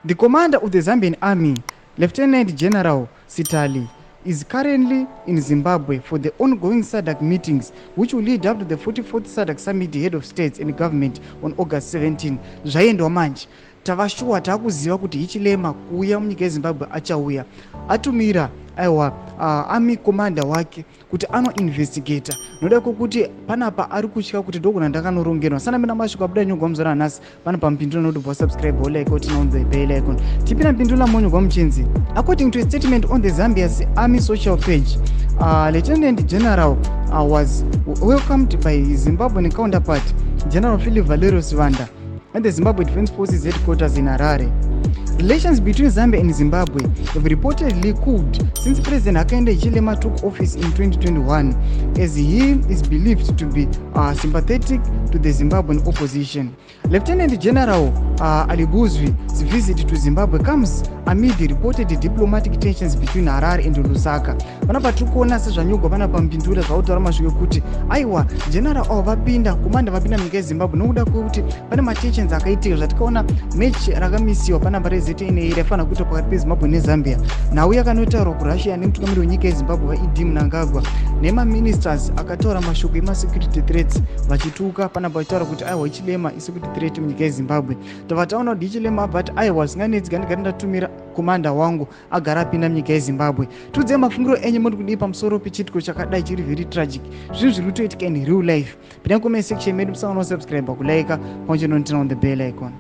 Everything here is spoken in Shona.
The commander of the Zambian army, Lieutenant General Sitali, is currently in Zimbabwe for the ongoing SADC meetings, which will lead up to the 44th SADC Summit Head of States and Government on August 17. Zvaendwa manje tavashuwa takuziva kuti Hichilema kuuya munyika yeZimbabwe achauya, atumira aiwa army commander wake kuti anoinvestigata. Noda kuti panapa ari kutya kuti ndokuna ndakanorongerwa. Sana mina mashuka buda nyogwa muzora nhasi panapa mpindula noti bo subscribe like kuti naunze bell icon. Tipina mpindula monyo kwa mchenzi. According to a statement on the Zambia's army social page, Lieutenant General was welcomed by his Zimbabwean counterpart, General Philip Valerius Vanda, at the Zimbabwe Defense Forces headquarters in Harare. Relations between Zambia and Zimbabwe have reportedly cooled since President Hakainde Hichilema took office in 2021, as he is believed to be sympathetic to the Zimbabwean opposition. Lieutenant General Alibuzwi's visit to Zimbabwe comes amid the reported diplomatic tensions between Harare and Lusaka. Panapa tikuona sezvanyogwa panapa mpindula zvautaura mashuke kuti aiwa general vapinda komanda vapinda munyika yeZimbabwe nokuda kwekuti pane matensions akaitika zvatikaona match rakamisiwa panapa rezVNA raifanira kuita pakati peZimbabwe neZambia. Nhau yakanotaurwa kuRussia nemutungamiri wenyika yeZimbabwe Mnangagwa nemaministers akataura mashoko emasecurity threats vachituka panapa vachitaura kuti aiwa Hichilema isecurity threat munyika yeZimbabwe. Tobva taona kuti Hichilema but aiwa zvinganetsi ndikati ndatumira komanda wangu agara apinda munyika yeZimbabwe. Tudze mafungiro enyu muri kudii pamusoro pechitiko chakadai chiri very tragic. Zvinhu zviri kutoitika in real life. Pinda comment section medu musanganwa subscribe kulike pamwe chete noturn on the bell icon.